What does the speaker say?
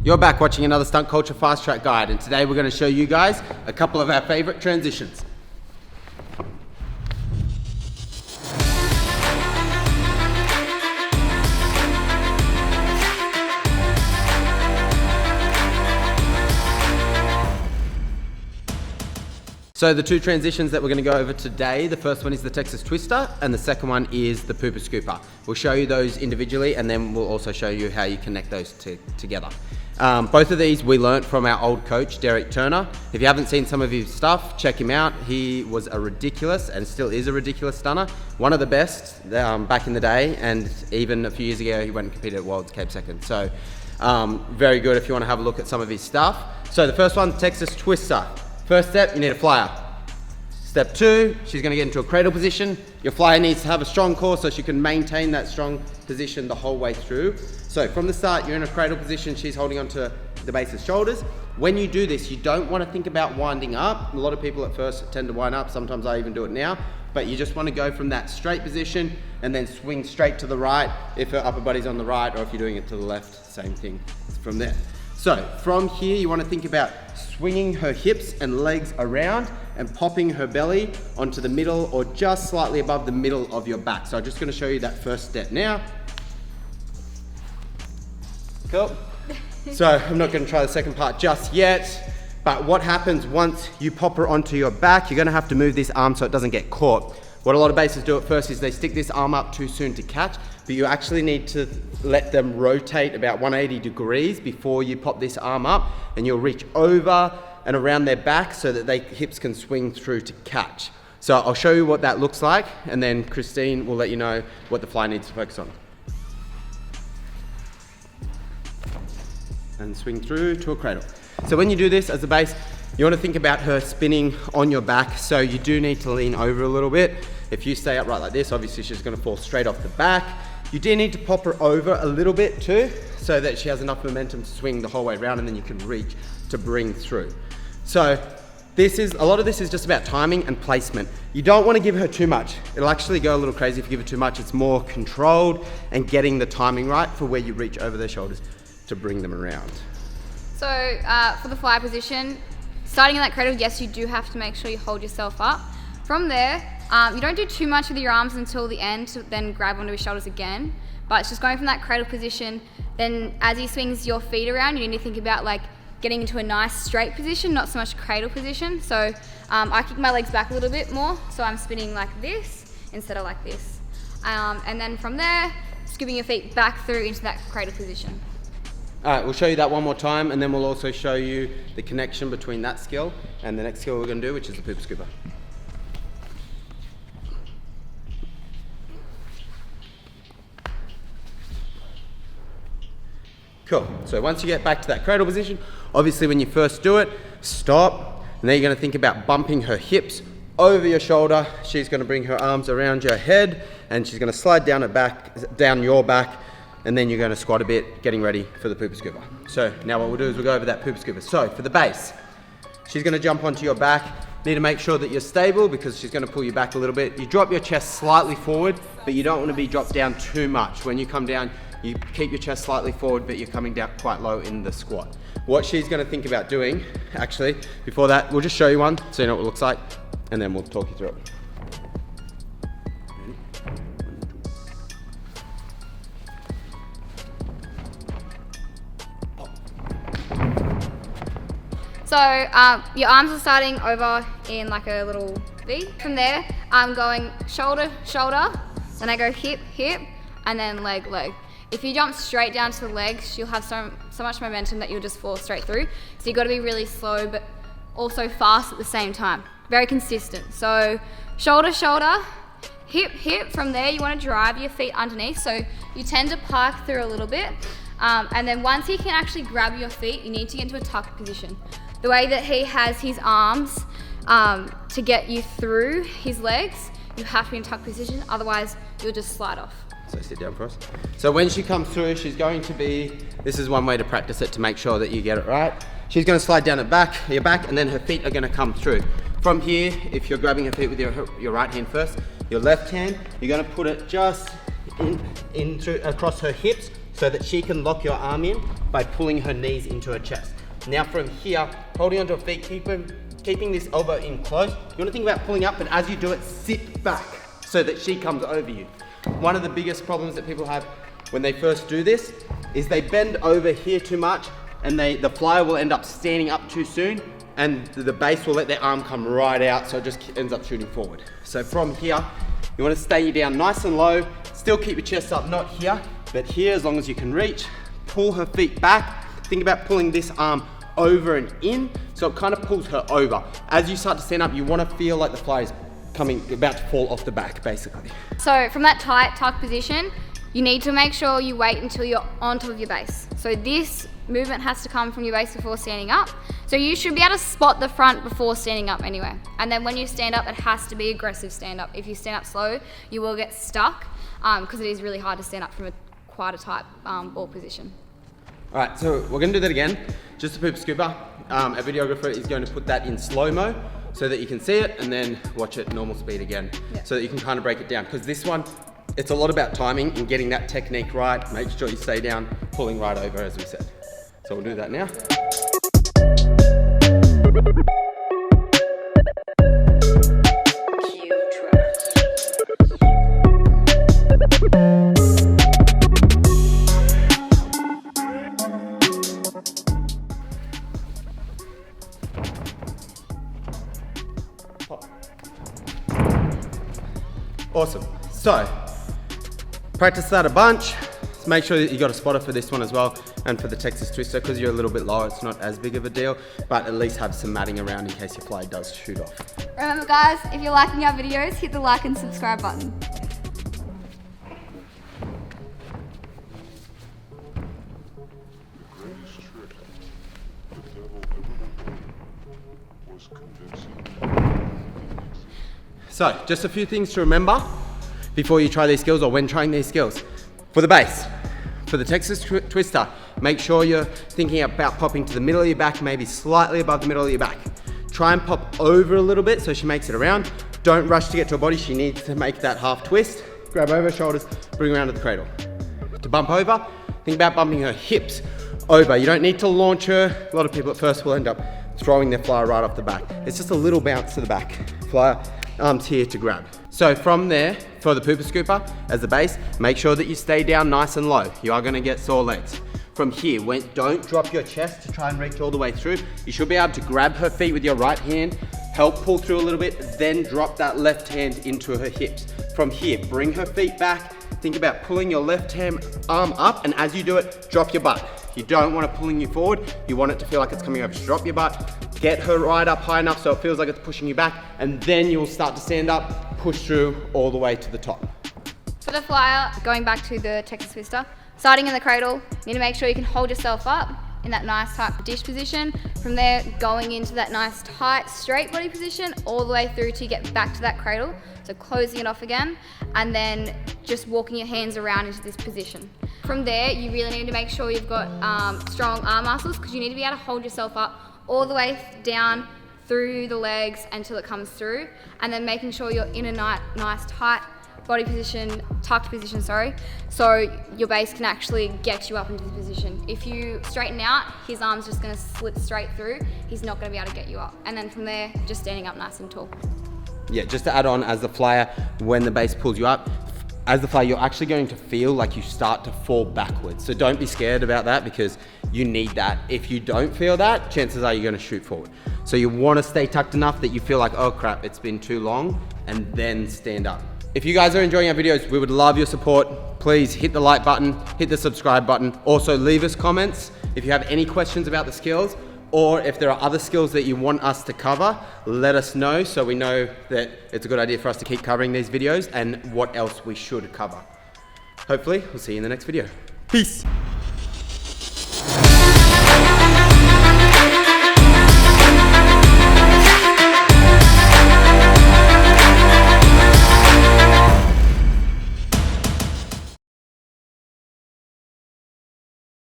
You're back watching another Stunt Culture Fast Track Guide, and today we're going to show you guys a couple of our favorite transitions. So the two transitions that we're going to go over today, the first one is the Texas Twister and the second one is the Pooper Scooper. We'll show you those individually and then we'll also show you how you connect those together. Both of these we learnt from our old coach, Derek Turner. If you haven't seen some of his stuff, check him out. He was a ridiculous and still is a ridiculous stunner. One of the best back in the day, and even a few years ago he went and competed at Worlds Cape Second. So very good if you want to have a look at some of his stuff. So the first one, Texas Twister. First step, you need a flyer. Step two, she's going to get into a cradle position. Your flyer needs to have a strong core so she can maintain that strong position the whole way through. So from the start, you're in a cradle position, she's holding onto the base of shoulders. When you do this, you don't want to think about winding up. A lot of people at first tend to wind up, sometimes I even do it now, but you just want to go from that straight position and then swing straight to the right if her upper body's on the right, or if you're doing it to the left, same thing from there. So from here, you want to think about swinging her hips and legs around and popping her belly onto the middle or just slightly above the middle of your back. So I'm just going to show you that first step now. Cool. So I'm not going to try the second part just yet, but what happens once you pop her onto your back, you're going to have to move this arm so it doesn't get caught. What a lot of basers do at first is they stick this arm up too soon to catch, but you actually need to let them rotate about 180 degrees before you pop this arm up, and you'll reach over and around their back so that their hips can swing through to catch. So I'll show you what that looks like, and then Christine will let you know what the fly needs to focus on. And swing through to a cradle. So when you do this as a base, you want to think about her spinning on your back, so you do need to lean over a little bit. If you stay upright like this, obviously she's going to fall straight off the back. You do need to pop her over a little bit too, so that she has enough momentum to swing the whole way around, and then you can reach to bring through. So a lot of this is just about timing and placement. You don't want to give her too much. It'll actually go a little crazy if you give her too much. It's more controlled and getting the timing right for where you reach over their shoulders to bring them around. So for the fly position, starting in that cradle, yes, you do have to make sure you hold yourself up. From there, you don't do too much with your arms until the end to then grab onto his shoulders again, but it's just going from that cradle position. Then as he swings your feet around, you need to think about like getting into a nice straight position, not so much cradle position. So I kick my legs back a little bit more, so I'm spinning like this instead of like this. And then from there, scooping your feet back through into that cradle position. All right, we'll show you that one more time, and then we'll also show you the connection between that skill and the next skill we're going to do, which is the Pooper Scooper. Cool. So once you get back to that cradle position, obviously when you first do it, stop, and then you're going to think about bumping her hips over your shoulder. She's going to bring her arms around your head, and she's going to slide down your back, and then you're going to squat a bit, getting ready for the Pooper Scooper. So now what we'll do is we'll go over that Pooper Scooper. So for the base, she's going to jump onto your back. Need to make sure that you're stable because she's going to pull you back a little bit. You drop your chest slightly forward, but you don't want to be dropped down too much. When you come down, you keep your chest slightly forward, but you're coming down quite low in the squat. What she's going to think about doing, actually, before that, we'll just show you one so you know what it looks like, and then we'll talk you through it. So your arms are starting over in like a little V. From there, I'm going shoulder, shoulder, then I go hip, hip, and then leg, leg. If you jump straight down to the legs, you'll have so much momentum that you'll just fall straight through. So you've got to be really slow, but also fast at the same time. Very consistent. So shoulder, shoulder, hip, hip. From there, you want to drive your feet underneath. So you tend to park through a little bit. And then once he can actually grab your feet, you need to get into a tuck position. The way that he has his arms to get you through his legs, you have to be in tuck position, otherwise you'll just slide off. So sit down for us. So when she comes through, she's going to be, this is one way to practice it to make sure that you get it right. She's going to slide down your back, and then her feet are going to come through. From here, if you're grabbing her feet with your right hand first, your left hand, you're going to put it just in through across her hips, so that she can lock your arm in by pulling her knees into her chest. Now from here, holding onto her feet, keeping this elbow in close. You want to think about pulling up, but as you do it, sit back so that she comes over you. One of the biggest problems that people have when they first do this is they bend over here too much, and the flyer will end up standing up too soon, and the base will let their arm come right out, so it just ends up shooting forward. So from here, you want to stay down nice and low, still keep your chest up, not here, but here as long as you can reach. Pull her feet back. Think about pulling this arm over and in, so it kind of pulls her over. As you start to stand up, you want to feel like the fly is about to fall off the back, basically. So from that tight tuck position, you need to make sure you wait until you're on top of your base. So this movement has to come from your base before standing up. So you should be able to spot the front before standing up anyway. And then when you stand up, it has to be aggressive stand up. If you stand up slow, you will get stuck because it is really hard to stand up from quite a tight ball position. All right, so we're gonna do that again. Just a poop scooper. A videographer is going to put that in slow-mo so that you can see it and then watch it normal speed again. Yeah. So that you can kind of break it down. Because this one, it's a lot about timing and getting that technique right. Make sure you stay down, pulling right over as we said. So we'll do that now. Awesome. So, practice that a bunch. Make sure that you got a spotter for this one as well, and for the Texas Twister, because you're a little bit lower, it's not as big of a deal, but at least have some matting around in case your fly does shoot off. Remember guys, if you're liking our videos, hit the like and subscribe button. So, just a few things to remember before you try these skills or when trying these skills. For the base, for the Texas Twister, make sure you're thinking about popping to the middle of your back, maybe slightly above the middle of your back. Try and pop over a little bit so she makes it around. Don't rush to get to her body, she needs to make that half twist. Grab over her shoulders, bring her around to the cradle. To bump over, think about bumping her hips over. You don't need to launch her. A lot of people at first will end up throwing their flyer right off the back. It's just a little bounce to the back. Flyer, arms here to grab. So from there, for the pooper scooper, as the base, make sure that you stay down nice and low. You are gonna get sore legs. From here, don't drop your chest to try and reach all the way through. You should be able to grab her feet with your right hand, help pull through a little bit, then drop that left hand into her hips. From here, bring her feet back. Think about pulling your left hand arm up, and as you do it, drop your butt. You don't want it pulling you forward. You want it to feel like it's coming over. So drop your butt, get her right up high enough so it feels like it's pushing you back, and then you'll start to stand up, push through all the way to the top. For the flyer, going back to the Texas Twister, starting in the cradle, you need to make sure you can hold yourself up in that nice tight dish position. From there, going into that nice tight straight body position, all the way through to get back to that cradle. So closing it off again, and then just walking your hands around into this position. From there, you really need to make sure you've got strong arm muscles, because you need to be able to hold yourself up all the way down through the legs until it comes through, and then making sure you're in a nice tight body position, tucked position, sorry, so your base can actually get you up into the position. If you straighten out, his arm's just gonna slip straight through, he's not gonna be able to get you up. And then from there, just standing up nice and tall. Yeah, just to add on, as the flyer, when the base pulls you up, as the flyer, you're actually going to feel like you start to fall backwards. So don't be scared about that, because you need that. If you don't feel that, chances are you're gonna shoot forward. So you wanna stay tucked enough that you feel like, oh crap, it's been too long, and then stand up. If you guys are enjoying our videos, we would love your support. Please hit the like button, hit the subscribe button. Also leave us comments if you have any questions about the skills, or if there are other skills that you want us to cover, let us know so we know that it's a good idea for us to keep covering these videos and what else we should cover. Hopefully, we'll see you in the next video. Peace.